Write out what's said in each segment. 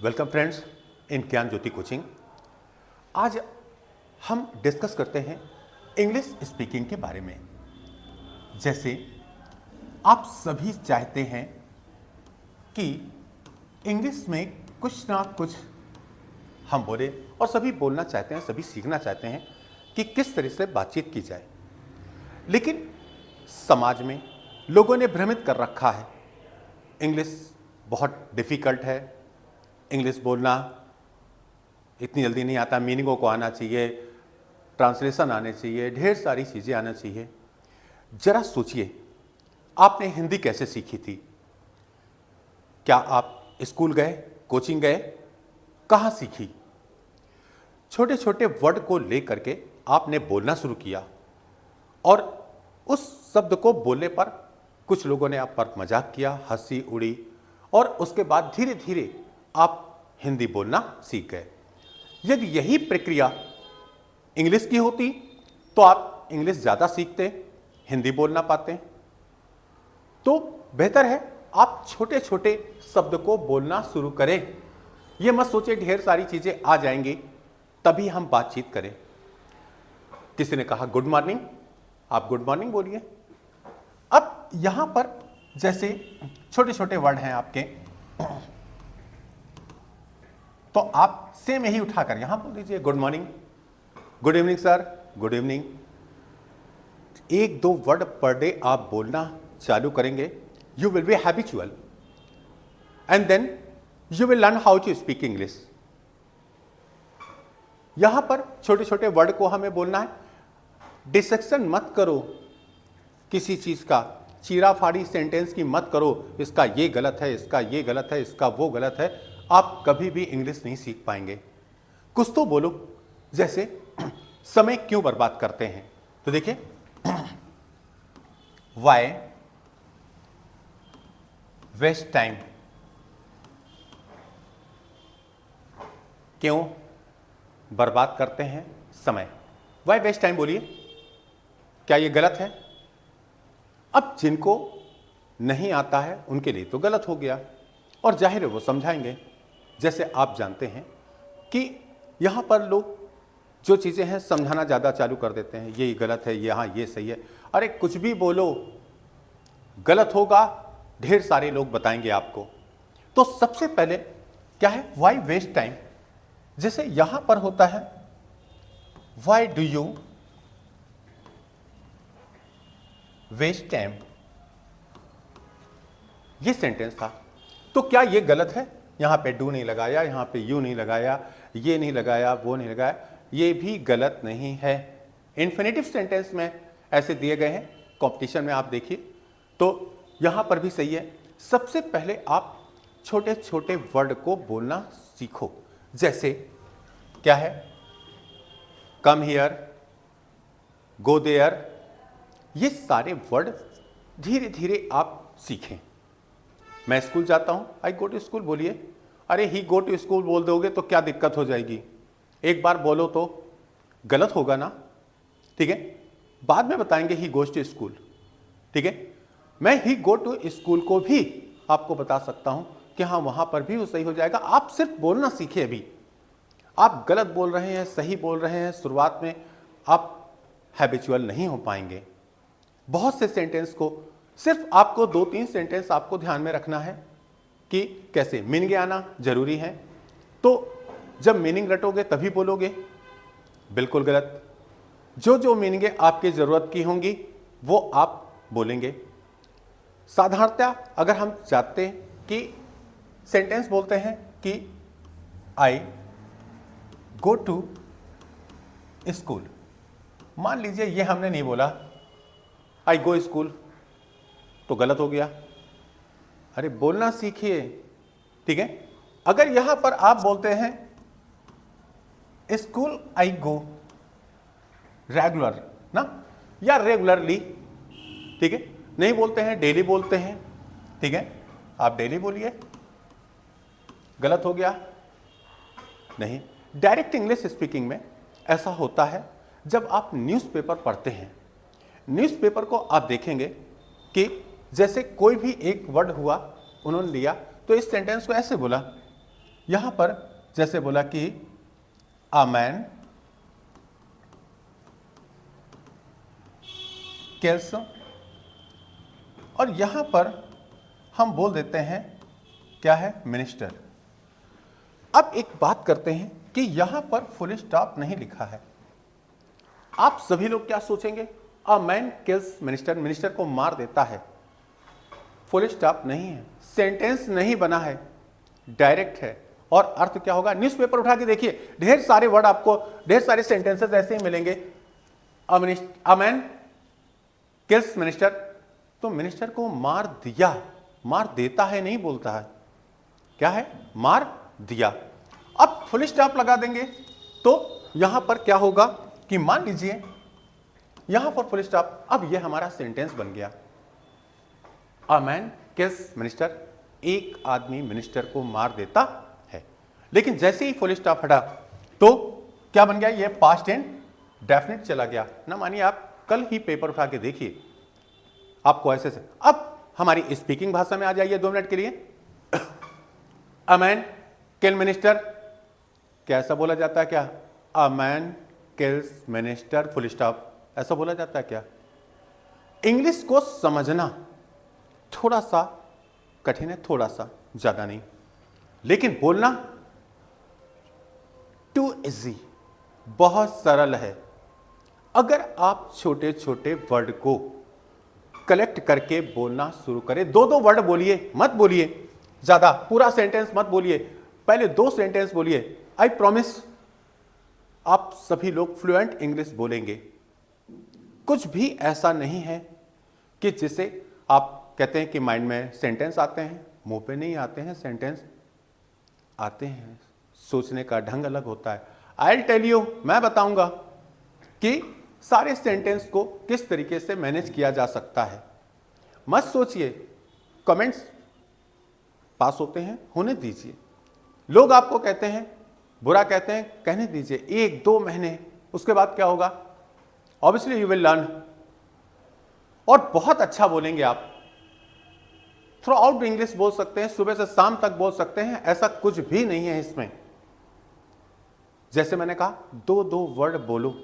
Welcome friends इन ज्ञान ज्योति coaching. आज हम डिस्कस करते हैं इंग्लिश स्पीकिंग के बारे में। जैसे आप सभी चाहते हैं कि इंग्लिश में कुछ ना कुछ हम बोले और सभी बोलना चाहते हैं, सभी सीखना चाहते हैं कि किस तरह से बातचीत की जाए। लेकिन समाज में लोगों ने भ्रमित कर रखा है, इंग्लिश बहुत डिफ़िकल्ट है, इंग्लिश बोलना इतनी जल्दी नहीं आता, मीनिंगों को आना चाहिए, ट्रांसलेशन आने चाहिए, ढेर सारी चीज़ें आना चाहिए। ज़रा सोचिए, आपने हिंदी कैसे सीखी थी? क्या आप स्कूल गए, कोचिंग गए? कहाँ सीखी? छोटे छोटे वर्ड को लेकर के आपने बोलना शुरू किया और उस शब्द को बोलने पर कुछ लोगों ने आप पर मजाक किया, हंसी उड़ी और उसके बाद धीरे धीरे आप हिंदी बोलना सीख गए। यदि यही प्रक्रिया इंग्लिश की होती तो आप इंग्लिश ज़्यादा सीखते, हिंदी बोलना पाते। तो बेहतर है आप छोटे छोटे शब्द को बोलना शुरू करें। ये मत सोचे ढेर सारी चीज़ें आ जाएंगी तभी हम बातचीत करें। किसी ने कहा गुड मॉर्निंग, आप गुड मॉर्निंग बोलिए। अब यहां पर जैसे छोटे छोटे वर्ड हैं आपके, तो आप सेम यही उठाकर यहां बोल दीजिए good morning, good evening sir, good evening. एक दो वर्ड पर डे आप बोलना चालू करेंगे, you will be habitual and then you will learn how to speak English. यहां पर छोटे छोटे वर्ड को हमें बोलना है। डिसेक्शन मत करो किसी चीज का, चीरा फाड़ी सेंटेंस की मत करो, इसका ये गलत है, इसका ये गलत है, इसका वो गलत है। आप कभी भी इंग्लिश नहीं सीख पाएंगे। कुछ तो बोलो, जैसे समय क्यों बर्बाद करते हैं, तो देखिए वाई वेस्ट टाइम, क्यों बर्बाद करते हैं समय, वाई वेस्ट टाइम बोलिए। क्या ये गलत है? अब जिनको नहीं आता है उनके लिए तो गलत हो गया और जाहिर है वो समझाएंगे। जैसे आप जानते हैं कि यहाँ पर लोग जो चीज़ें हैं समझाना ज़्यादा चालू कर देते हैं, ये गलत है, यहाँ ये सही है। अरे कुछ भी बोलो गलत होगा, ढेर सारे लोग बताएंगे आपको। तो सबसे पहले क्या है, वाई वेस्ट टाइम। जैसे यहाँ पर होता है why do you waste time, ये सेंटेंस था। तो क्या ये गलत है? यहां पे डू नहीं लगाया, यहां पे यू नहीं लगाया, ये नहीं लगाया, वो नहीं लगाया, ये भी गलत नहीं है। इन्फिनेटिव सेंटेंस में ऐसे दिए गए हैं, कॉम्पिटिशन में आप देखिए तो यहां पर भी सही है। सबसे पहले आप छोटे छोटे वर्ड को बोलना सीखो। जैसे क्या है, कम हियर, गो देयर, ये सारे वर्ड धीरे धीरे आप सीखें। मैं स्कूल जाता हूं, आई गो टू स्कूल बोलिए। अरे ही गो टू स्कूल बोल दोगे तो क्या दिक्कत हो जाएगी? एक बार बोलो तो गलत होगा ना, ठीक है। बाद में बताएंगे ही गोज टू स्कूल, ठीक है। मैं ही गो टू स्कूल को भी आपको बता सकता हूं कि हाँ वहां पर भी वो सही हो जाएगा। आप सिर्फ बोलना सीखिए। अभी आप गलत बोल रहे हैं, सही बोल रहे हैं, शुरुआत में आप हैबिचुअल नहीं हो पाएंगे। बहुत से सेंटेंस को सिर्फ आपको 2-3 सेंटेंस आपको ध्यान में रखना है कि कैसे मीनिंग आना जरूरी है। तो जब मीनिंग रटोगे तभी बोलोगे, बिल्कुल गलत। जो जो मीनिंग आपकी जरूरत की होंगी वो आप बोलेंगे। साधारणतः अगर हम चाहते हैं कि सेंटेंस बोलते हैं कि आई गो टू स्कूल, मान लीजिए ये हमने नहीं बोला आई गो स्कूल, तो गलत हो गया। अरे बोलना सीखिए, ठीक है। अगर यहां पर आप बोलते हैं स्कूल आई गो रेगुलर ना, या रेगुलरली, ठीक है, नहीं बोलते हैं डेली बोलते हैं, ठीक है, आप डेली बोलिए, गलत हो गया नहीं। डायरेक्ट इंग्लिश स्पीकिंग में ऐसा होता है जब आप न्यूज़पेपर पढ़ते हैं। न्यूज़पेपर को आप देखेंगे कि जैसे कोई भी एक वर्ड हुआ उन्होंने लिया तो इस सेंटेंस को ऐसे बोला, यहां पर जैसे बोला कि अ मैन किल्स, और यहां पर हम बोल देते हैं क्या है, मिनिस्टर। अब एक बात करते हैं कि यहां पर फुल स्टॉप नहीं लिखा है। आप सभी लोग क्या सोचेंगे, a man kills minister, minister को मार देता है, फुल स्टॉप नहीं है, सेंटेंस नहीं बना है, डायरेक्ट है। और अर्थ क्या होगा, न्यूज़पेपर उठा के देखिए, ढेर सारे वर्ड आपको, ढेर सारे सेंटेंसेस ऐसे ही मिलेंगे। अ मैन किल्स मिनिस्टर, तो मिनिस्टर को मार दिया, मार देता है नहीं बोलता है, क्या है, मार दिया। अब फुल स्टॉप लगा देंगे तो यहां पर क्या होगा कि मान लीजिए यहां पर फुल स्टॉप, अब यह हमारा सेंटेंस बन गया, अ मैन किल्स मिनिस्टर, एक आदमी मिनिस्टर को मार देता है। लेकिन जैसे ही फुल स्टॉप हटा तो क्या बन गया, यह पास्ट एंड डेफिनेट चला गया ना। मानिए आप कल ही पेपर उठा के देखिए, आपको ऐसे से, अब हमारी स्पीकिंग भाषा में आ जाइए 2 मिनट के लिए। अ मैन किल मिनिस्टर, कैसा बोला जाता है, क्या, a man kills minister full stop, ऐसा बोला जाता है क्या। इंग्लिश को समझना थोड़ा सा कठिन है, थोड़ा सा, ज्यादा नहीं, लेकिन बोलना टू इजी, बहुत सरल है। अगर आप छोटे छोटे वर्ड को कलेक्ट करके बोलना शुरू करें, 2-2 वर्ड बोलिए, मत बोलिए ज्यादा, पूरा सेंटेंस मत बोलिए, पहले 2 सेंटेंस बोलिए, आई प्रॉमिस आप सभी लोग फ्लुएंट इंग्लिश बोलेंगे। कुछ भी ऐसा नहीं है कि जिसे आप कहते हैं कि माइंड में सेंटेंस आते हैं, मुंह पे नहीं आते हैं, सेंटेंस आते हैं, सोचने का ढंग अलग होता है। आई विल टेल यू, मैं बताऊंगा कि सारे सेंटेंस को किस तरीके से मैनेज किया जा सकता है। मत सोचिए, कमेंट्स पास होते हैं, होने दीजिए। लोग आपको कहते हैं, बुरा कहते हैं, कहने दीजिए, 1-2 महीने, उसके बाद क्या होगा, ऑब्वियसली यू विल लर्न, और बहुत अच्छा बोलेंगे आप। थ्रू आउट इंग्लिश बोल सकते हैं, सुबह से शाम तक बोल सकते हैं, ऐसा कुछ भी नहीं है इसमें। जैसे मैंने कहा, 2-2 वर्ड बोलो,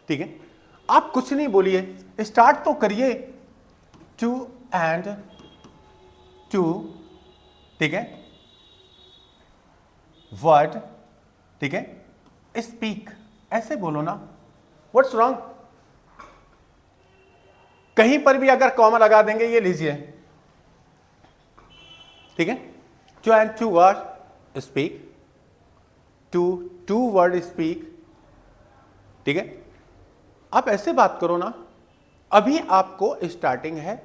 ठीक है। आप कुछ नहीं बोलिए, स्टार्ट तो करिए, टू एंड टू, ठीक है, वर्ड, ठीक है, स्पीक, ऐसे बोलो ना। व्हाट्स रॉन्ग, कहीं पर भी अगर कॉमा लगा देंगे, ये लीजिए, ठीक है, two and two word speak, two word speak, ठीक है। आप ऐसे बात करो ना। अभी आपको स्टार्टिंग है,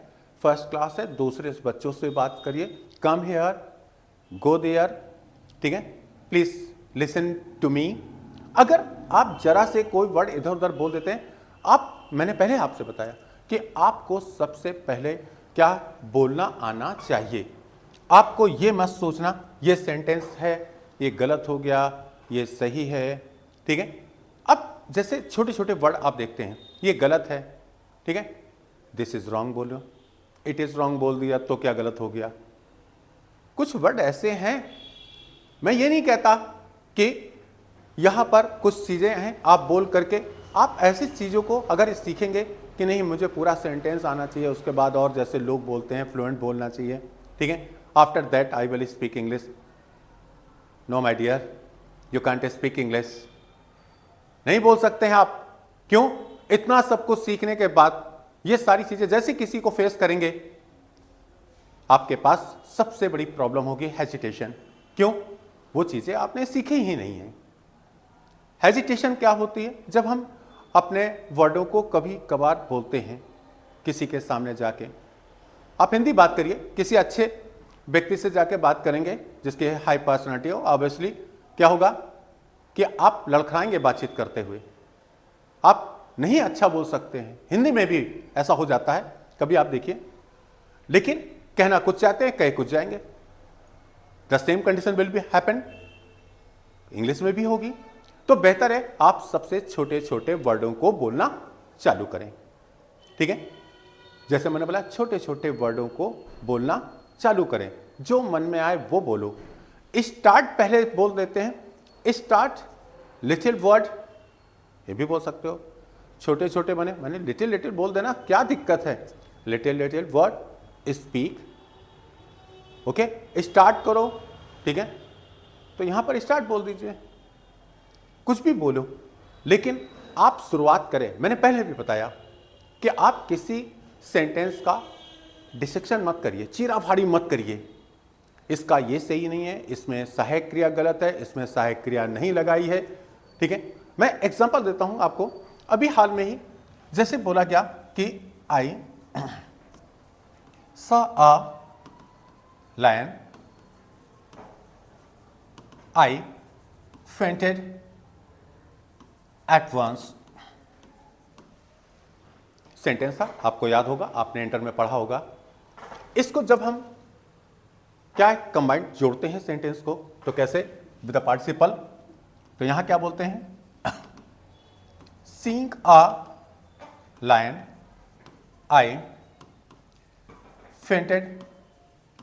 फर्स्ट क्लास है, दूसरे बच्चों से बात करिए, कम हियर, गो देयर, ठीक है, प्लीज लिसन टू मी। अगर आप जरा से कोई वर्ड इधर उधर बोल देते हैं, आप, मैंने पहले आपसे बताया कि आपको सबसे पहले क्या बोलना आना चाहिए। आपको ये मत सोचना ये सेंटेंस है, ये गलत हो गया, ये सही है, ठीक है। अब जैसे छोटे छोटे वर्ड आप देखते हैं, ये गलत है, ठीक है, दिस इज रॉन्ग बोलो, इट इज रॉन्ग बोल दिया तो क्या गलत हो गया। कुछ वर्ड ऐसे हैं, मैं ये नहीं कहता कि यहां पर कुछ चीजें हैं आप बोल करके, आप ऐसी चीजों को अगर सीखेंगे कि नहीं मुझे पूरा सेंटेंस आना चाहिए, उसके बाद और जैसे लोग बोलते हैं फ्लुएंट बोलना चाहिए, ठीक है, after that I will speak English. No my dear, you can't speak English, नहीं बोल सकते हैं आप। क्यों? इतना सब कुछ सीखने के बाद ये सारी चीजें जैसे किसी को फेस करेंगे, आपके पास सबसे बड़ी प्रॉब्लम होगी हेजिटेशन। क्यों? वो चीजें आपने सीखी ही नहीं है। हेजिटेशन क्या होती है? जब हम अपने वर्डों को कभी कभार बोलते हैं किसी के सामने जाके, आप हिंदी बात करिए, किसी अच्छे व्यक्ति से जाके बात करेंगे जिसके हाई पर्सनालिटी हो, ऑब्वियसली क्या होगा कि आप लड़खड़ाएंगे बातचीत करते हुए, आप नहीं अच्छा बोल सकते हैं। हिंदी में भी ऐसा हो जाता है कभी, आप देखिए, लेकिन कहना कुछ चाहते हैं, कह कुछ जाएंगे। The same condition will be happen, English में भी होगी। तो बेहतर है आप सबसे छोटे छोटे वर्डों को बोलना चालू करें, ठीक है। जैसे मैंने बोला, छोटे छोटे वर्डों को बोलना चालू करें, जो मन में आए वो बोलो। स्टार्ट पहले बोल देते हैं, स्टार्ट लिटिल वर्ड, ये भी बोल सकते हो। छोटे छोटे बने, मैंने लिटिल लिटिल बोल देना, क्या दिक्कत है। Little little word speak, okay, start करो, ठीक है। तो यहां पर स्टार्ट बोल दीजिए, कुछ भी बोलो, लेकिन आप शुरुआत करें। मैंने पहले भी बताया कि आप किसी सेंटेंस का डिसेक्शन मत करिए, चीराफाड़ी मत करिए। इसका ये सही नहीं है, इसमें सहायक क्रिया गलत है, इसमें सहायक क्रिया नहीं लगाई है, ठीक है। मैं एग्जांपल देता हूं आपको। अभी हाल में ही जैसे बोला गया कि आई saw a lion, I fainted at once। Sentence था, आपको याद होगा, आपने इंटर में पढ़ा होगा। इसको जब हम क्या कंबाइंड जोड़ते हैं सेंटेंस को, तो कैसे, विद द पार्टिसिपल। तो यहां क्या बोलते हैं, seeing a lion I fainted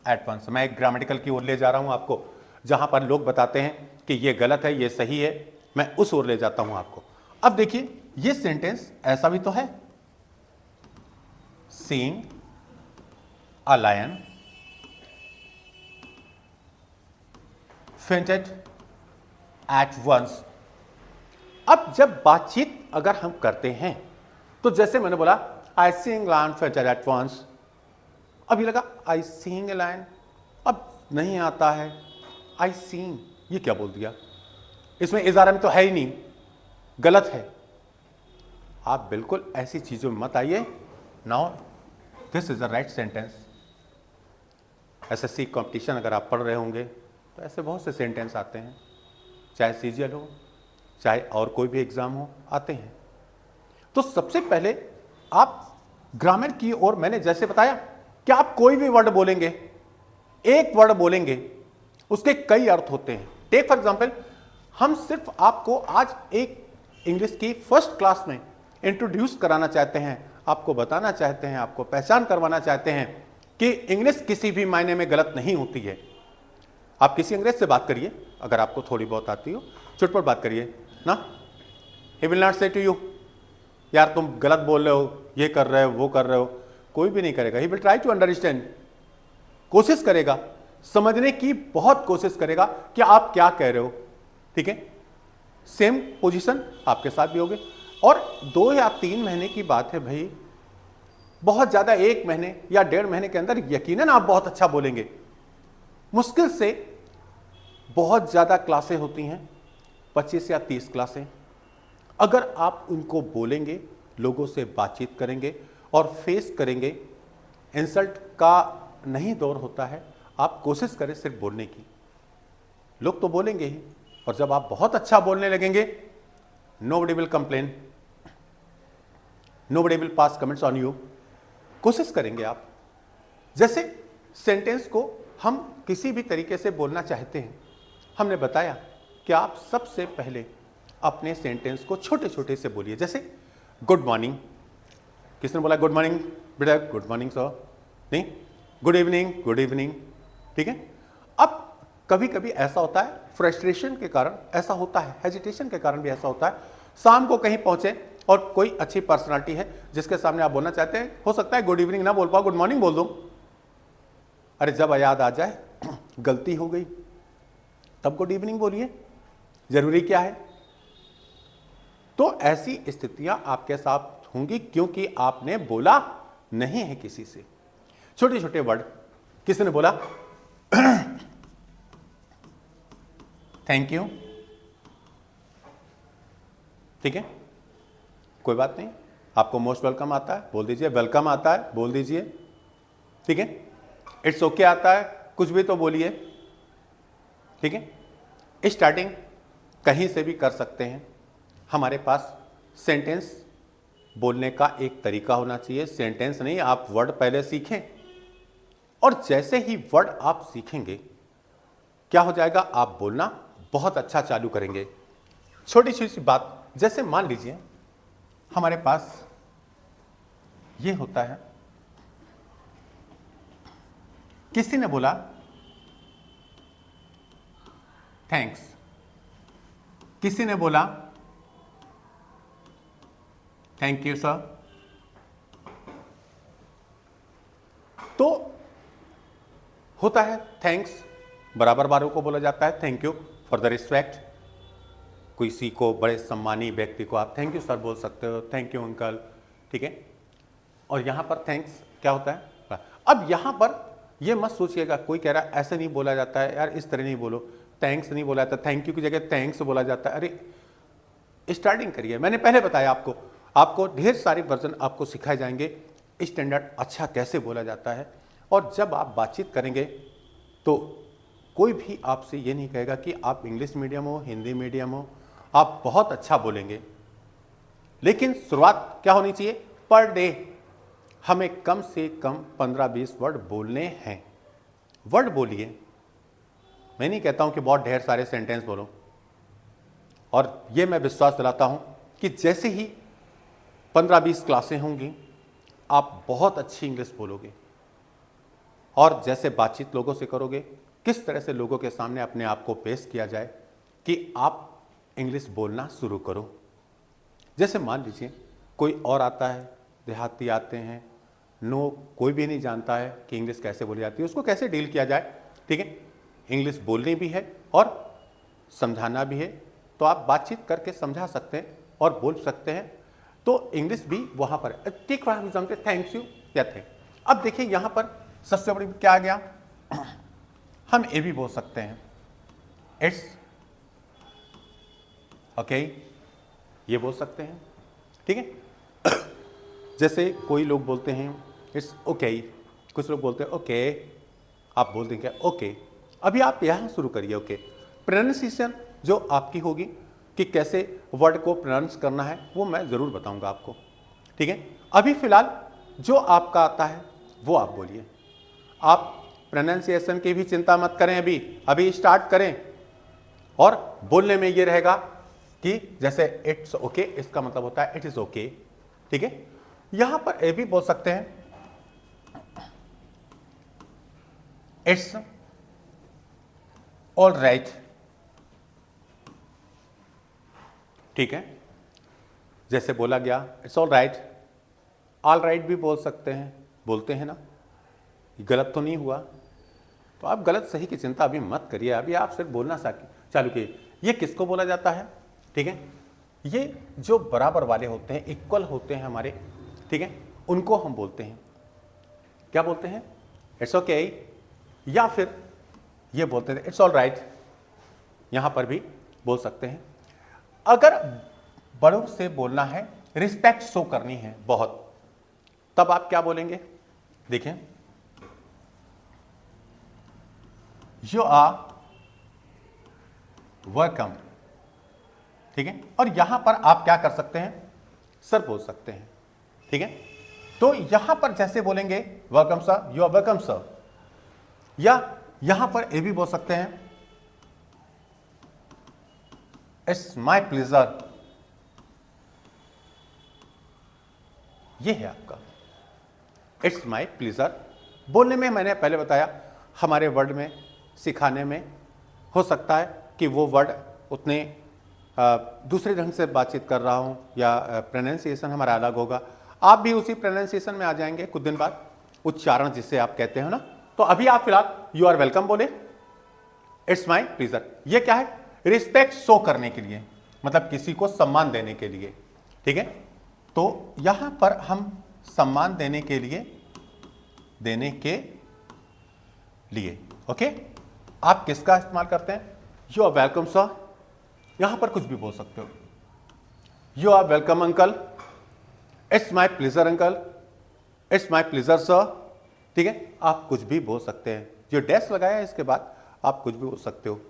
at once. मैं एक ग्रामेटिकल की ओर ले जा रहा हूं आपको, जहां पर लोग बताते हैं कि ये गलत है, ये सही है, मैं उस ओर ले जाता हूं आपको। अब देखिए, ये सेंटेंस ऐसा भी तो है, seeing a lion fainted at once. अब जब बातचीत अगर हम करते हैं, तो जैसे मैंने बोला I seeing lion fainted at once, अभी लगा आई सीइंग ए लायन, अब नहीं आता है आई सीइंग, ये क्या बोल दिया, इसमें इजारा तो है ही नहीं, गलत है। आप बिल्कुल ऐसी चीजों में मत आइए। Now this is the right sentence. SSC competition अगर आप पढ़ रहे होंगे तो ऐसे बहुत से सेंटेंस आते हैं, चाहे सीजीएल हो, चाहे और कोई भी एग्जाम हो, आते हैं। तो सबसे पहले आप ग्रामर की ओर, मैंने जैसे बताया कि आप कोई भी वर्ड बोलेंगे, एक वर्ड बोलेंगे, उसके कई अर्थ होते हैं। टेक फॉर एग्जांपल, हम सिर्फ आपको आज एक इंग्लिश की फर्स्ट क्लास में इंट्रोड्यूस कराना चाहते हैं, आपको बताना चाहते हैं, आपको पहचान करवाना चाहते हैं कि इंग्लिश किसी भी मायने में गलत नहीं होती है। आप किसी अंग्रेज से बात करिए, अगर आपको थोड़ी बहुत आती हो, चुटपुट बात करिए ना, ही विल नॉट से टू यू यार तुम गलत बोल रहे हो, ये कर रहे हो, वो कर रहे हो, कोई भी नहीं करेगा। He will try to understand, कोशिश करेगा, समझने की बहुत कोशिश करेगा कि आप क्या कह रहे हो, ठीक है। सेम पोजीशन आपके साथ भी होगी। और 2 या 3 महीने की बात है भाई, बहुत ज्यादा 1 महीने या 1.5 महीने के अंदर यकीनन आप बहुत अच्छा बोलेंगे। मुश्किल से बहुत ज्यादा क्लासें होती हैं, 25 या 30 क्लासें, अगर आप उनको बोलेंगे, लोगों से बातचीत करेंगे और फेस करेंगे, इंसल्ट का नहीं दौर होता है, आप कोशिश करें सिर्फ बोलने की, लोग तो बोलेंगे ही। और जब आप बहुत अच्छा बोलने लगेंगे, nobody will complain, nobody will pass comments on you. कोशिश करेंगे आप। जैसे सेंटेंस को हम किसी भी तरीके से बोलना चाहते हैं, हमने बताया कि आप सबसे पहले अपने सेंटेंस को छोटे छोटे से बोलिए। जैसे गुड मॉर्निंग, किसने बोला गुड मॉर्निंग बेटा, गुड मॉर्निंग सर, नहीं, गुड इवनिंग, गुड इवनिंग, ठीक है। अब कभी कभी ऐसा होता है, फ्रस्ट्रेशन के कारण ऐसा होता है, हेजिटेशन के कारण भी ऐसा होता है, शाम को कहीं पहुंचे और कोई अच्छी पर्सनालिटी है जिसके सामने आप बोलना चाहते हैं, हो सकता है गुड इवनिंग ना बोल पाओ, गुड मॉर्निंग बोल दो। अरे जब याद आ जाए गलती हो गई, तब गुड इवनिंग बोलिए, जरूरी क्या है। तो ऐसी स्थितियां आपके साथ होंगी क्योंकि आपने बोला नहीं है किसी से। छोटे छोटे वर्ड, किसी ने बोला थैंक यू, ठीक है, कोई बात नहीं, आपको मोस्ट वेलकम आता है, बोल दीजिए, वेलकम आता है, बोल दीजिए, ठीक है, इट्स ओके आता है, कुछ भी तो बोलिए, ठीक है। स्टार्टिंग कहीं से भी कर सकते हैं। हमारे पास सेंटेंस बोलने का एक तरीका होना चाहिए, सेंटेंस नहीं, आप वर्ड पहले सीखें और जैसे ही वर्ड आप सीखेंगे क्या हो जाएगा, आप बोलना बहुत अच्छा चालू करेंगे। छोटी छोटी बात, जैसे मान लीजिए हमारे पास ये होता है, किसी ने बोला थैंक्स। किसी ने बोला थैंक यू सर, तो होता है थैंक्स, बराबर बारों को बोला जाता है thank you for the respect. किसी को, बड़े सम्मानी व्यक्ति को आप थैंक यू सर बोल सकते हो, थैंक यू अंकल, ठीक है। और यहां पर थैंक्स क्या होता है। अब यहां पर ये मत सोचिएगा कोई कह रहा है ऐसे नहीं बोला जाता है यार, इस तरह नहीं बोलो, थैंक्स नहीं बोला जाता, थैंक यू की जगह थैंक्स बोला जाता है। अरे स्टार्टिंग करिए, मैंने पहले बताया आपको ढेर सारे वर्जन आपको सिखाए जाएंगे स्टैंडर्ड अच्छा कैसे बोला जाता है। और जब आप बातचीत करेंगे तो कोई भी आपसे ये नहीं कहेगा कि आप इंग्लिश मीडियम हो, हिंदी मीडियम हो, आप बहुत अच्छा बोलेंगे। लेकिन शुरुआत क्या होनी चाहिए, पर डे हमें कम से कम 15-20 वर्ड बोलने हैं। वर्ड बोलिए, मैं नहीं कहता हूं कि बहुत ढेर सारे सेंटेंस बोलो। और ये मैं विश्वास दिलाता हूं कि जैसे ही 15-20 क्लासें होंगी आप बहुत अच्छी इंग्लिश बोलोगे। और जैसे बातचीत लोगों से करोगे, किस तरह से लोगों के सामने अपने आप को पेश किया जाए कि आप इंग्लिश बोलना शुरू करो। जैसे मान लीजिए कोई और आता है, देहाती आते हैं, कोई भी नहीं जानता है कि इंग्लिश कैसे बोली जाती है, उसको कैसे डील किया जाए, ठीक है। इंग्लिश बोलनी भी है और समझाना भी है, तो आप बातचीत करके समझा सकते हैं और बोल सकते हैं, तो इंग्लिश भी वहां पर है। Take for example thanks you या थैंक। अब देखिए यहां पर सबसे बड़ी क्या आ गया, हम ये भी बोल सकते हैं इट्स ओके, ये बोल सकते हैं, ठीक है। जैसे कोई लोग बोलते हैं इट्स ओके, कुछ लोग बोलते हैं ओके, आप बोल देंगे ओके। अभी आप यहां शुरू करिए ओके। प्रोनाउंसिएशन जो आपकी होगी कि कैसे वर्ड को प्रोनाउंस करना है वो मैं ज़रूर बताऊंगा आपको, ठीक है। अभी फिलहाल जो आपका आता है वो आप बोलिए। आप प्रोनाउंसिएशन की भी चिंता मत करें, अभी स्टार्ट करें। और बोलने में ये रहेगा कि जैसे इट्स ओके, इसका मतलब होता है इट इज ओके, ठीक है। यहां पर ये भी बोल सकते हैं इट्स ऑल राइट, ठीक है। जैसे बोला गया it's all right, all right भी बोल सकते हैं, बोलते हैं ना, गलत तो नहीं हुआ। तो आप गलत सही की चिंता अभी मत करिए, अभी आप सिर्फ बोलना चालू किए। ये किसको बोला जाता है, ठीक है, ये जो बराबर वाले होते हैं, इक्वल होते हैं हमारे, ठीक है, उनको हम बोलते हैं, क्या बोलते हैं, इट्स ओके, या फिर ये बोलते हैं इट्स ऑल राइट। यहां पर भी बोल सकते हैं। अगर बड़ों से बोलना है, रिस्पेक्ट शो करनी है बहुत, तब आप क्या बोलेंगे, देखें, यू आर वेलकम, ठीक है। और यहां पर आप क्या कर सकते हैं, सर बोल सकते हैं, ठीक है। तो यहां पर जैसे बोलेंगे welcome sir, you are welcome sir, या यहां पर ये भी बोल सकते हैं इट्स माय प्लेजर, ये है आपका इट्स माय प्लेजर। बोलने में मैंने पहले बताया हमारे वर्ड में सिखाने में हो सकता है कि वो वर्ड उतने दूसरे ढंग से बातचीत कर रहा हूं, या प्रोनाउंसिएशन हमारा अलग होगा। आप भी उसी प्रोनाउंसिएशन में आ जाएंगे कुछ दिन बाद, उच्चारण जिसे आप कहते हो ना। तो अभी आप फिलहाल यू आर वेलकम बोले, इट्स माय प्लेजर, ये क्या है, रिस्पेक्ट शो करने के लिए, मतलब किसी को सम्मान देने के लिए, ठीक है। तो यहां पर हम सम्मान देने के लिए ओके, आप किसका इस्तेमाल करते हैं, यू आर वेलकम सर, यहां पर कुछ भी बोल सकते हो, you are welcome uncle, it's my pleasure uncle, it's my pleasure sir, ठीक है। आप कुछ भी बोल सकते हैं, जो डैश लगाया है इसके बाद आप कुछ भी बोल सकते हो।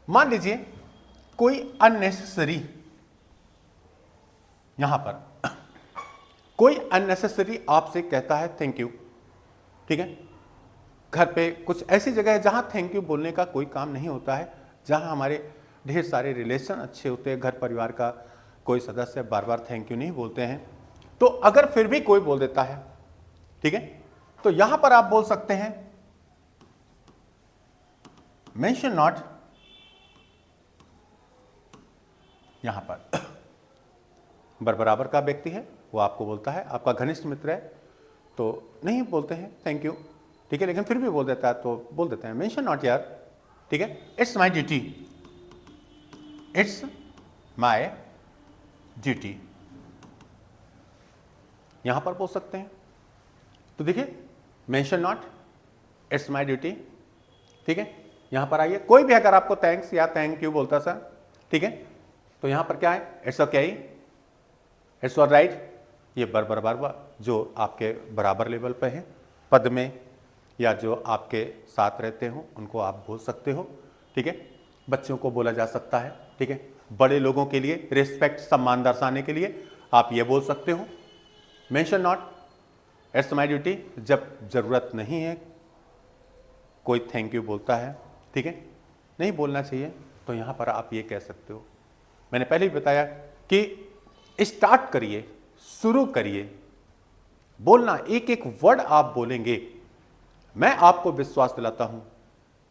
मान लीजिए कोई अननेसेसरी, यहां पर कोई अननेसेसरी आपसे कहता है थैंक यू, ठीक है। घर पे कुछ ऐसी जगह है जहां थैंक यू बोलने का कोई काम नहीं होता है, जहां हमारे ढेर सारे रिलेशन अच्छे होते हैं, घर परिवार का कोई सदस्य बार बार थैंक यू नहीं बोलते हैं। तो अगर फिर भी कोई बोल देता है, ठीक है, तो यहां पर आप बोल सकते हैं मेंशन नॉट यहां पर बराबर का व्यक्ति है, वो आपको बोलता है, आपका घनिष्ठ मित्र है तो नहीं बोलते हैं थैंक यू, ठीक है, लेकिन फिर भी बोल देता है तो बोल देते हैं मेंशन नॉट यार, ठीक है, it's my duty, it's my duty, यहां पर बोल सकते हैं। तो देखिए mention not, it's my duty, ठीक है। यहां पर आइए, कोई भी अगर आपको थैंक्स या थैंक यू बोलता सर, ठीक है, तो यहां पर क्या है, it's okay, it's all right, ये बराबर जो आपके बराबर लेवल पे है पद में या जो आपके साथ रहते हो उनको आप बोल सकते हो, ठीक है। बच्चों को बोला जा सकता है, ठीक है। बड़े लोगों के लिए रिस्पेक्ट, सम्मान दर्शाने के लिए आप ये बोल सकते हो mention not, it's my duty, जब जरूरत नहीं है कोई थैंक यू बोलता है, ठीक है, नहीं बोलना चाहिए तो यहां पर आप ये कह सकते हो। मैंने पहले भी बताया कि स्टार्ट करिए, शुरू करिए बोलना, एक एक वर्ड आप बोलेंगे, मैं आपको विश्वास दिलाता हूं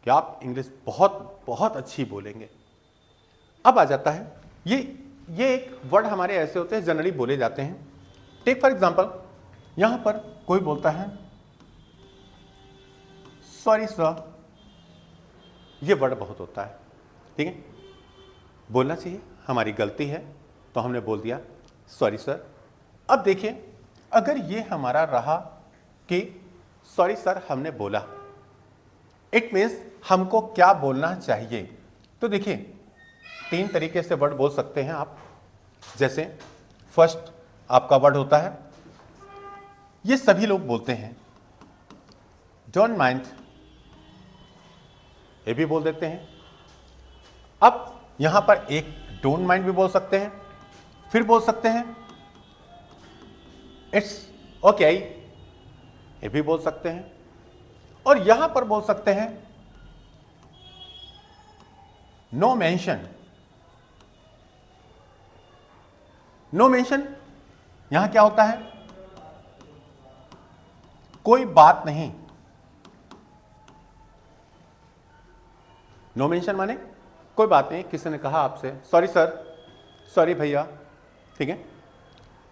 कि आप इंग्लिश बहुत बहुत अच्छी बोलेंगे। अब आ जाता है ये एक वर्ड हमारे ऐसे होते हैं जनरली बोले जाते हैं। टेक फॉर एग्जांपल, यहां पर कोई बोलता है सॉरी सर, ये वर्ड बहुत होता है, ठीक है, बोलना चाहिए, हमारी गलती है तो हमने बोल दिया सॉरी सर। अब देखिए अगर ये हमारा रहा कि सॉरी सर हमने बोला, इट मीन्स हमको क्या बोलना चाहिए। तो देखिए 3 तरीके से वर्ड बोल सकते हैं आप। जैसे फर्स्ट आपका वर्ड होता है, ये सभी लोग बोलते हैं डोंट माइंड, ये भी बोल देते हैं। अब यहां पर एक डोंट माइंड भी बोल सकते हैं, फिर बोल सकते हैं इट्स ओके, ये भी बोल सकते हैं, और यहां पर बोल सकते हैं नो मेंशन। नो मेंशन यहां क्या होता है, कोई बात नहीं। नो मेंशन माने कोई बात नहीं, किसी ने कहा आपसे सॉरी सर, सॉरी भैया, ठीक है,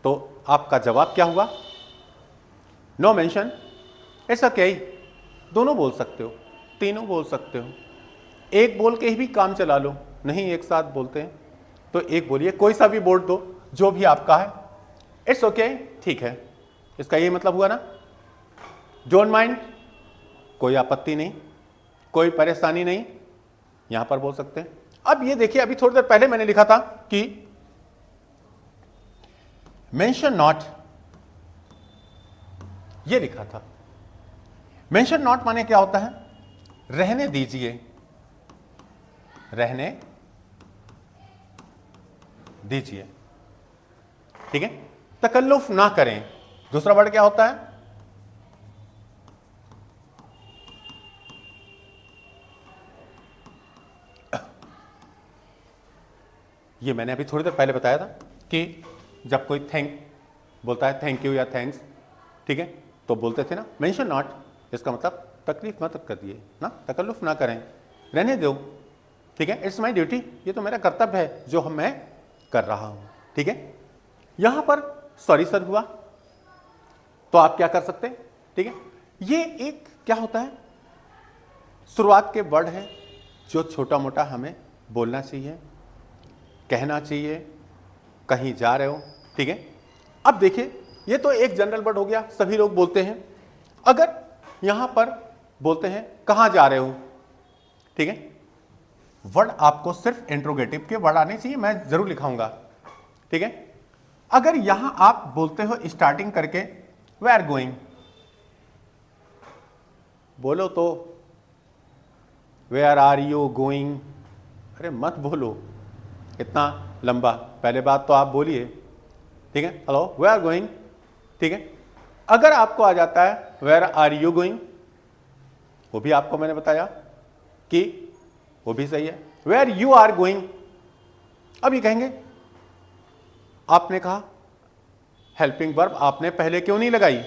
तो आपका जवाब क्या हुआ, नो मेंशन, ऐसा क्या ही, दोनों बोल सकते हो, तीनों बोल सकते हो, एक बोल के ही भी काम चला लो, नहीं एक साथ बोलते हैं तो एक बोलिए, कोई सा भी बोल दो जो भी आपका है, इट्स ओके, ठीक है, इसका ये मतलब हुआ ना, डोंट माइंड, कोई आपत्ति नहीं, कोई परेशानी नहीं, यहां पर बोल सकते हैं। अब ये देखिए, अभी थोड़ी देर पहले मैंने लिखा था कि मेंशन नॉट, ये लिखा था। मेंशन नॉट माने क्या होता है, रहने दीजिए, रहने दीजिए, ठीक है, तकल्लुफ ना करें। दूसरा वर्ड क्या होता है, ये मैंने अभी थोड़ी देर पहले बताया था कि जब कोई थैंक बोलता है, थैंक यू या थैंक्स, ठीक है, तो बोलते थे ना मेंशन नॉट, इसका मतलब तकलीफ मत कर दिए ना, तकल्लुफ ना करें, रहने दो, ठीक है, इट्स माय ड्यूटी, ये तो मेरा कर्तव्य है जो मैं कर रहा हूं, ठीक है। यहां पर सॉरी सर हुआ तो आप क्या कर सकते हैं, ठीक है, ये एक क्या होता है, शुरुआत के वर्ड है जो छोटा मोटा हमें बोलना चाहिए, कहना चाहिए, कहीं जा रहे हो, ठीक है। अब देखिए ये तो एक जनरल वर्ड हो गया, सभी लोग बोलते हैं। अगर यहां पर बोलते हैं कहां जा रहे हो, ठीक है, वर्ड आपको सिर्फ इंट्रोगेटिव के वर्ड आने चाहिए, मैं जरूर लिखाऊंगा, ठीक है। अगर यहां आप बोलते हो स्टार्टिंग करके वे आर गोइंग, बोलो तो वेयर आर यू गोइंग, अरे मत बोलो इतना लंबा, पहले बात तो आप बोलिए, ठीक है, हेलो वे आर गोइंग, ठीक है। अगर आपको आ जाता है वेयर आर यू गोइंग, वो भी आपको मैंने बताया कि वो भी सही है, वेयर यू आर गोइंग। अब ये कहेंगे आपने कहा हेल्पिंग वर्ब आपने पहले क्यों नहीं लगाई,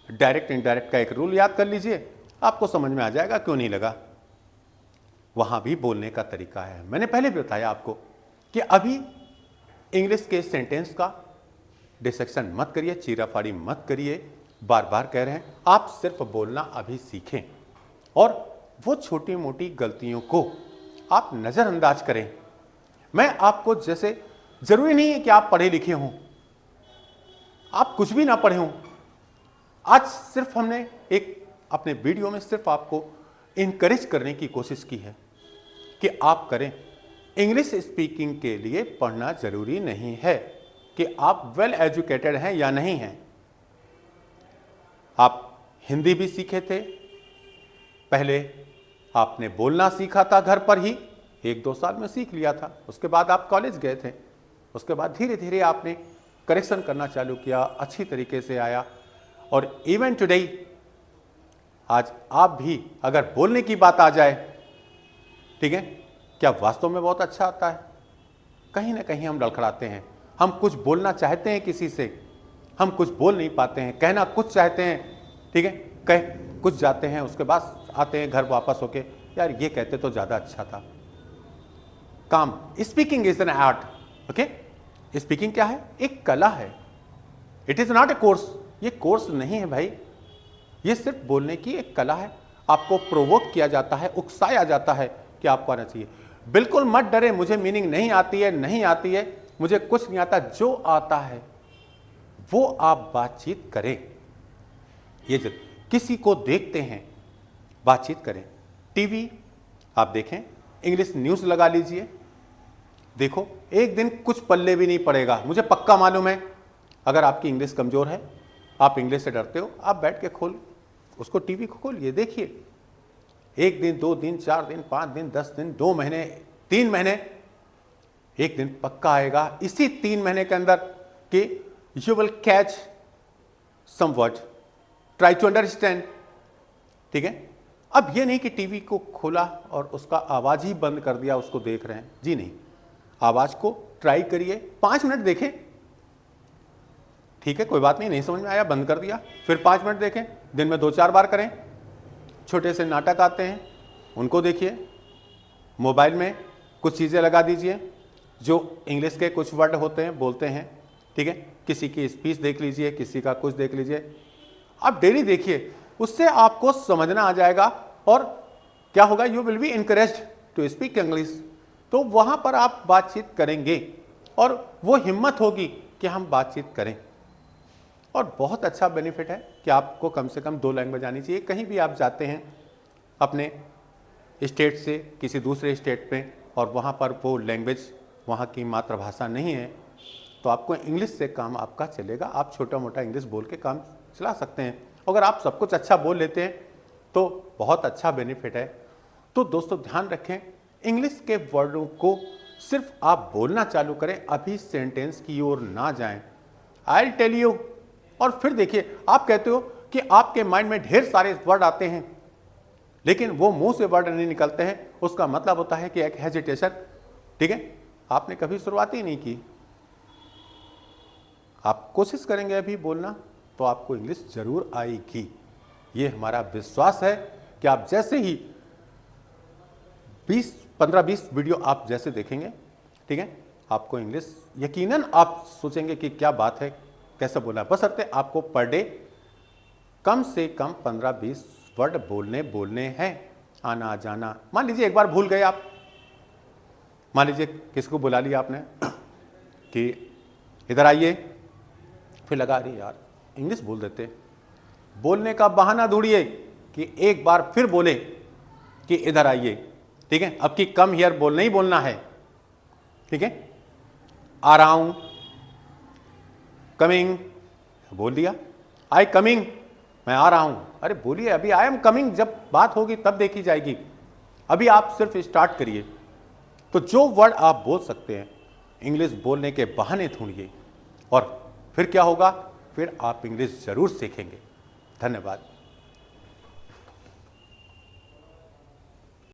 डायरेक्ट इनडायरेक्ट का एक रूल याद कर लीजिए, आपको समझ में आ जाएगा क्यों नहीं लगा। वहां भी बोलने का तरीका है, मैंने पहले भी बताया आपको कि अभी इंग्लिश के सेंटेंस का डिसेक्शन मत करिए, चीराफाड़ी मत करिए। बार बार कह रहे हैं, आप सिर्फ बोलना अभी सीखें और वो छोटी मोटी गलतियों को आप नज़रअंदाज करें। मैं आपको, जैसे जरूरी नहीं है कि आप पढ़े लिखे हों, आप कुछ भी ना पढ़े हों। आज सिर्फ हमने एक अपने वीडियो में सिर्फ आपको इनकरेज करने की कोशिश की है कि आप करें। इंग्लिश स्पीकिंग के लिए पढ़ना जरूरी नहीं है कि आप वेल एजुकेटेड हैं या नहीं हैं। आप हिंदी भी सीखे थे, पहले आपने बोलना सीखा था घर पर ही, 1-2 साल में सीख लिया था। उसके बाद आप कॉलेज गए थे, उसके बाद धीरे धीरे आपने करेक्शन करना चालू किया, अच्छी तरीके से आया। और इवन टुडे आज आप भी अगर बोलने की बात आ जाए, ठीक है, क्या वास्तव में बहुत अच्छा आता है? कहीं ना कहीं हम लड़खड़ाते हैं। हम कुछ बोलना चाहते हैं किसी से, हम कुछ बोल नहीं पाते हैं, कहना कुछ चाहते हैं, ठीक है, कह कुछ जाते हैं, उसके बाद आते हैं घर वापस होके, यार ये कहते तो ज़्यादा अच्छा था। काम, speaking is an art. Okay, speaking क्या है? एक कला है। It is not a course. ये कोर्स नहीं है भाई, ये सिर्फ बोलने की एक कला है। आपको प्रोवोक किया जाता है, उकसाया जाता है कि आपको आना चाहिए। बिल्कुल मत डरे, मुझे मीनिंग नहीं आती है, नहीं आती है, मुझे कुछ नहीं आता। जो आता है वो आप बातचीत करें। ये जो किसी को देखते हैं, बातचीत करें। टीवी आप देखें, इंग्लिश न्यूज़ लगा लीजिए, देखो, एक दिन कुछ पल्ले भी नहीं पड़ेगा। मुझे पक्का मालूम है, अगर आपकी इंग्लिश कमज़ोर है, आप इंग्लिश से डरते हो, आप बैठ के खोल उसको, टीवी को खोलिए, देखिए। 1 दिन, 2 दिन, 4 दिन, 5 दिन, 10 दिन, 2 महीने, 3 महीने, एक दिन पक्का आएगा इसी 3 महीने के अंदर कि you will catch some word, try to understand. ठीक है, अब ये नहीं कि टीवी को खोला और उसका आवाज़ ही बंद कर दिया, उसको देख रहे हैं। जी नहीं, आवाज़ को ट्राई करिए, 5 मिनट देखें, ठीक है, कोई बात नहीं, नहीं समझ में आया, बंद कर दिया, फिर 5 मिनट देखें, दिन में 2-4 बार करें। छोटे से नाटक आते हैं, उनको देखिए। मोबाइल में कुछ चीज़ें लगा दीजिए जो इंग्लिश के कुछ वर्ड होते हैं, बोलते हैं, ठीक है, किसी की स्पीच देख लीजिए, किसी का कुछ देख लीजिए। आप डेली देखिए, उससे आपको समझना आ जाएगा और क्या होगा, you will be encouraged to speak English. तो वहाँ पर आप बातचीत करेंगे और वो हिम्मत होगी कि हम बातचीत करें। और बहुत अच्छा बेनिफिट है कि आपको कम से कम 2 लैंग्वेज आनी चाहिए। कहीं भी आप जाते हैं अपने स्टेट से किसी दूसरे स्टेट में और वहाँ पर वो लैंग्वेज वहाँ की मातृभाषा नहीं है, तो आपको इंग्लिश से काम आपका चलेगा। आप छोटा मोटा इंग्लिश बोल के काम चला सकते हैं। अगर आप सब कुछ अच्छा बोल लेते हैं तो बहुत अच्छा बेनिफिट है। तो दोस्तों ध्यान रखें, इंग्लिश के वर्डों को सिर्फ आप बोलना चालू करें, अभी सेंटेंस की ओर ना जाएं। I will tell you. और फिर देखिए, आप कहते हो कि आपके माइंड में ढेर सारे वर्ड आते हैं लेकिन वो मुंह से वर्ड नहीं निकलते हैं, उसका मतलब होता है कि एक हेजिटेशन, ठीक है, आपने कभी शुरुआत ही नहीं की। आप कोशिश करेंगे अभी बोलना तो आपको इंग्लिश जरूर आएगी। ये हमारा विश्वास है कि आप जैसे ही 15-20 वीडियो आप जैसे देखेंगे, ठीक है, आपको इंग्लिश यकीनन आप सोचेंगे कि क्या बात है, कैसे बोलना है। बशर्ते आपको पर डे कम से कम 15-20 वर्ड बोलने हैं, आना जाना। मान लीजिए एक बार भूल गए आप, मान लीजिए किसको बुला लिया आपने कि इधर आइए, फिर लगा अरे यार इंग्लिश बोल देते। बोलने का बहाना ढूंढिए कि एक बार फिर बोले कि इधर आइए, ठीक है, अब की कम हियर बोलना ही बोलना है, ठीक है। आ रहा हूं, कमिंग बोल दिया, आई कमिंग, मैं आ रहा हूं। अरे बोलिए अभी, आई एम कमिंग जब बात होगी तब देखी जाएगी, अभी आप सिर्फ स्टार्ट करिए। तो जो वर्ड आप बोल सकते हैं इंग्लिश बोलने के बहाने ढूंढिए और फिर क्या होगा, फिर आप इंग्लिश जरूर सीखेंगे। धन्यवाद।